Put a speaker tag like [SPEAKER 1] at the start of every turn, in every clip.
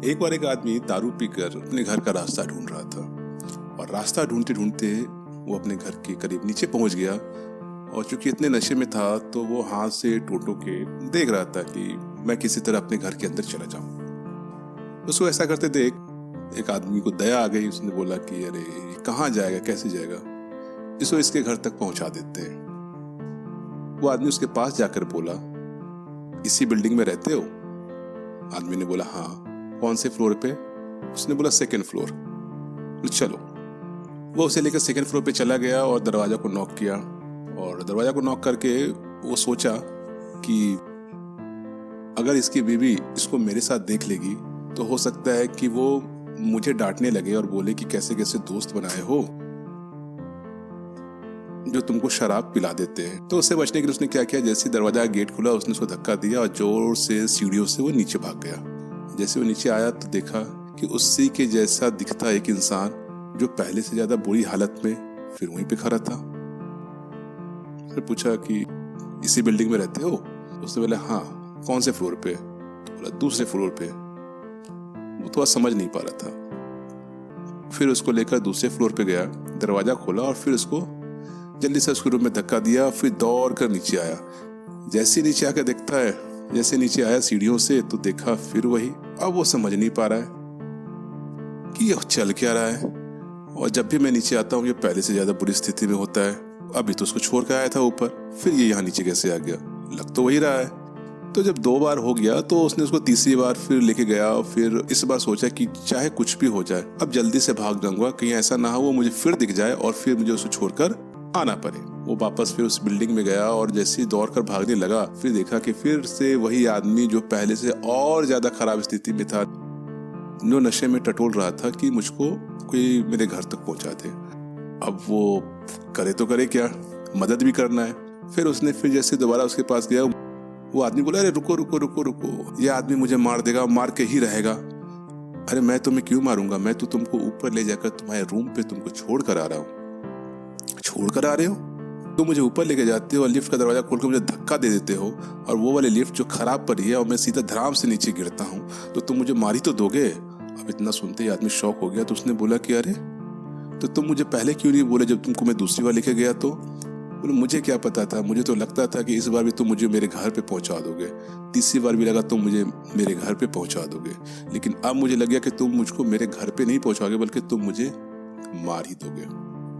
[SPEAKER 1] एक बार एक आदमी दारू पीकर अपने घर का रास्ता ढूंढ रहा था और रास्ता ढूंढते ढूंढते वो अपने घर के करीब नीचे पहुंच गया। और चूंकि इतने नशे में था तो वो हाथ से टोटो के देख रहा था कि मैं किसी तरह अपने घर के अंदर चला जाऊं। उसको ऐसा करते देख एक आदमी को दया आ गई। उसने बोला कि अरे ये कहाँ जाएगा, कैसे जाएगा, इसको इसके घर तक पहुंचा देते हैं। वो आदमी उसके पास जाकर बोला, इसी बिल्डिंग में रहते हो? आदमी ने बोला हाँ। कौन से फ्लोर पे? उसने बोला सेकंड फ्लोर। चलो। वो उसे लेकर सेकंड फ्लोर पे चला गया और दरवाजा को नॉक किया। और दरवाजा को नॉक करके वो सोचा कि अगर इसकी बीवी इसको मेरे साथ देख लेगी तो हो सकता है कि वो मुझे डांटने लगे और बोले कि कैसे कैसे दोस्त बनाए हो जो तुमको शराब पिला देते हैं। तो उससे बचने के लिए उसने क्या किया, जैसे दरवाजा गेट खुला उसने उसको धक्का दिया और जोर से सीढ़ियों से वो नीचे भाग गया। जैसे वो नीचे आया तो देखा कि उसी के जैसा दिखता एक इंसान जो पहले से ज्यादा बुरी हालत में फिर वहीं पे खड़ा था। उसने पूछा कि इसी बिल्डिंग में रहते हो? उसने बोला हाँ। कौन से फ्लोर पे? तो बोला दूसरे फ्लोर पे। वो थोड़ा समझ नहीं पा रहा था। फिर उसको लेकर दूसरे फ्लोर पे गया, दरवाजा खोला और फिर उसको जल्दी से उसके रूम में धक्का दिया। फिर दौड़ कर नीचे आया। जैसे नीचे आकर देखता है, जैसे नीचे आया सीढ़ियों से तो देखा फिर वही। अब वो समझ नहीं पा रहा है कि ये चल क्या रहा है। और जब भी मैं नीचे आता हूँ ये पहले से ज्यादा बुरी स्थिति में होता है। अभी तो उसको छोड़ कर आया था ऊपर, फिर ये यहाँ नीचे कैसे आ गया? लग तो वही रहा है। तो जब 2 बार हो गया तो उसने उसको तीसरी बार फिर लेके गया और फिर इस बार सोचा कि चाहे कुछ भी हो जाए अब जल्दी से भाग जाऊंगा, कहीं ऐसा ना हो वो मुझे फिर दिख जाए और फिर मुझे उसको छोड़कर आना पड़े। वो वापस फिर उस बिल्डिंग में गया और जैसे ही दौड़ कर भागने लगा फिर देखा कि फिर से वही आदमी जो पहले से और ज्यादा खराब स्थिति में था, जो नशे में टटोल रहा था कि मुझको कोई मेरे घर तक पहुंचा दे। अब वो करे तो करे क्या, मदद भी करना है। फिर उसने फिर जैसे दोबारा उसके पास गया, वो आदमी बोला अरे रुको रुको रुको रुको, ये आदमी मुझे मार देगा, मार के ही रहेगा। अरे मैं तुम्हें क्यों मारूंगा, मैं तो तुमको ऊपर ले जाकर तुम्हारे रूम पे तुमको छोड़ कर आ रहा हूँ। छोड़ कर आ रहे हो? तुम मुझे ऊपर लेके जाते हो और लिफ्ट का दरवाजा खोलकर मुझे धक्का दे देते हो और वो वाली लिफ्ट जो खराब पड़ी है और मैं सीधा धड़ाम से नीचे गिरता हूँ तो तुम मुझे मार ही तो दोगे। अब इतना सुनते ही आदमी शॉक हो गया। तो उसने बोला कि अरे तो तुम मुझे पहले क्यों नहीं बोले जब तुमको मैं दूसरी बार लेके गया? तो बोले मुझे क्या पता था, मुझे तो लगता था कि इस बार भी तुम मुझे मेरे घर पे पहुंचा दोगे, तीसरी बार भी लगा तुम मुझे मेरे घर पे पहुंचा दोगे, लेकिन अब मुझे लग गया कि तुम मुझको मेरे घर पे नहीं पहुंचाओगे बल्कि तुम मुझे मार ही दोगे।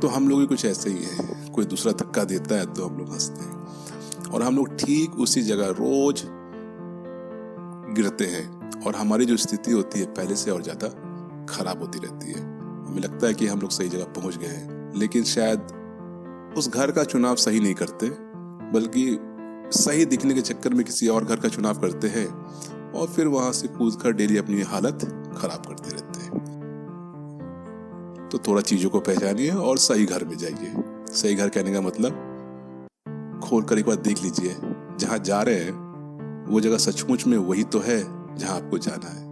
[SPEAKER 1] तो हम लोग भी कुछ ऐसे ही है, कोई दूसरा धक्का देता है तो हम लोग हंसते हैं और हम लोग ठीक उसी जगह रोज गिरते हैं और हमारी जो स्थिति होती है पहले से और ज्यादा खराब होती रहती है। हमें लगता है कि हम लोग सही जगह पहुंच गए हैं, लेकिन शायद उस घर का चुनाव सही नहीं करते बल्कि सही दिखने के चक्कर में किसी और घर का चुनाव करते हैं और फिर वहां से कूद कर डेली अपनी हालत खराब करते रहते हैं। तो थोड़ा चीजों को पहचानिए और सही घर में जाइए। सही घर कहने का मतलब खोल कर एक बार देख लीजिए, जहां जा रहे हैं वो जगह सचमुच में वही तो है जहां आपको जाना है।